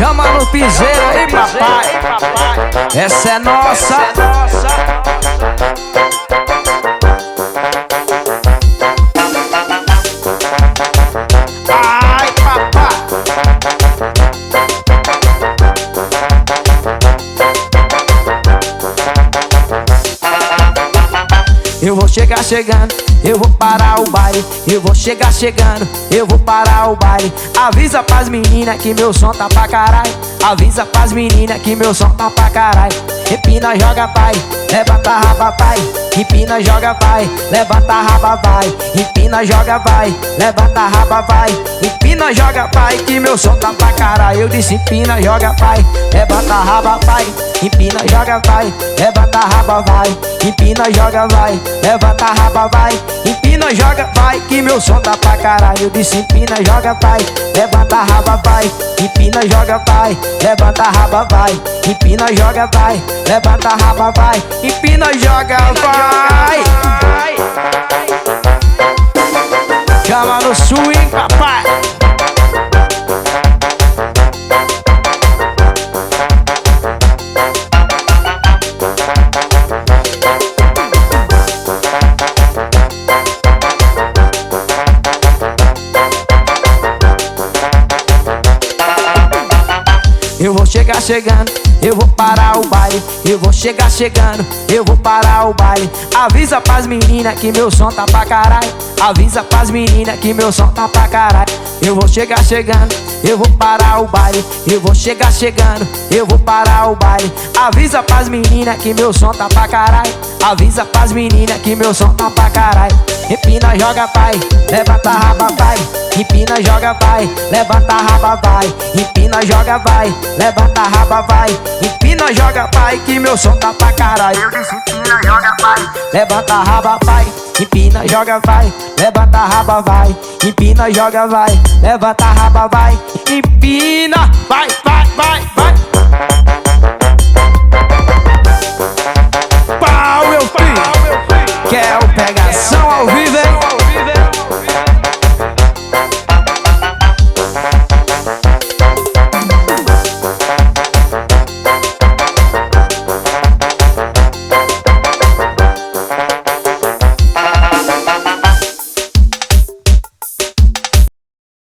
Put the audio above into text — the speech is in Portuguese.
Chama no piseiro aí, papai. Essa é nossa. Ai, papai. Eu vou chegar chegando, eu vou parar o baile. Eu vou chegar chegando, eu vou parar o baile. Avisa pras meninas que meu som tá pra caralho. Avisa pras meninas que meu som tá pra caralho. Empina, joga, pai, levanta a raba, pai. Empina, joga, vai, levanta a raba, vai. Empina, joga, vai, levanta a raba, vai. Empina, joga, pai, que meu som tá pra caralho. Eu disse empina, joga, pai, levanta a raba, vai. Empina, joga, vai, levanta a raba, vai. Empina, joga, vai, levanta a raba, vai. Empina, joga, vai, que meu som tá pra caralho. Eu disse empina, joga, vai, levanta a raba, vai. Empina, joga, vai, levanta a raba, vai. Empina, joga, vai, levanta a raba, vai. Empina, joga, vai. Chama no swing, papai. Eu vou chegar chegando, eu vou parar o baile. Eu vou chegar chegando, eu vou parar o baile. Avisa pras meninas que meu som tá pra caralho. Avisa pras meninas que meu som tá pra caralho. Eu vou chegar chegando, eu vou parar o baile. Eu vou chegar chegando, eu vou parar o baile. Avisa pras meninas que meu som tá pra caralho. Avisa pras meninas que meu som tá pra caralho. Empina, joga, pai, levanta a raba, vai. Empina, joga, vai, levanta a raba, vai. Empina, joga, vai, levanta a raba, vai. Empina, joga, pai, que meu som tá pra caralho. Eu disse empina, joga, vai, levanta a raba, vai. Empina, joga, vai, levanta a raba, vai. Empina, joga, vai, levanta a raba, vai. Empina, vai, vai, vai, vai.